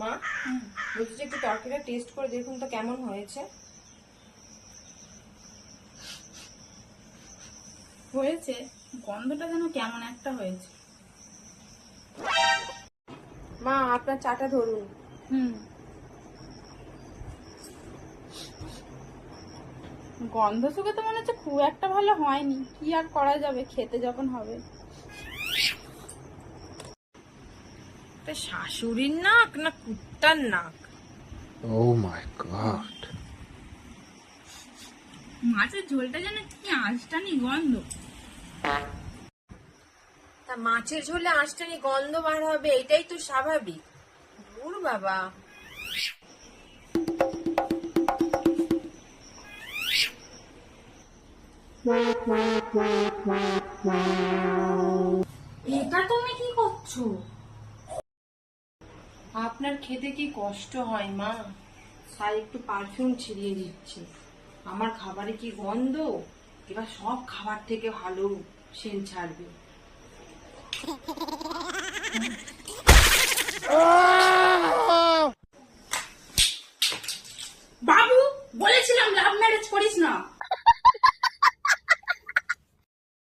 মা বলছি যে একটু তরকারিটা টেস্ট করে দেখুন তো কেমন হয়েছে। হয়েছে, গন্ধটা যেন কেমন একটা হয়েছে। মা আপনার চাটা ধরুন। গন্ধ শুকে তো মনে হচ্ছে খুব একটা ভালো হয়নি, কি আর করা যাবে, খেতে যখন হবে। শাশুড়ির নাক না কুত্তার নাক? Oh my god. মাছের ঝোলটা যেন কি আঁশটানি গন্ধ। তা মাছের ঝোলে আঁশটানি গন্ধ বার হবে, এটাই তো স্বাভাবিক। দূর বাবা। এটা তুমি কি করছো? আপনার খেতে কি কষ্ট হয় মা, তাই একটু পারফিউম ছিটিয়ে দিচ্ছি। আমার খাবারে কি গন্ধ, এবার সব খাবার থেকে ভালো সেন্ট ছাড়বে। বাবু, বলেছিলাম লাভ ম্যারেজ করিস না।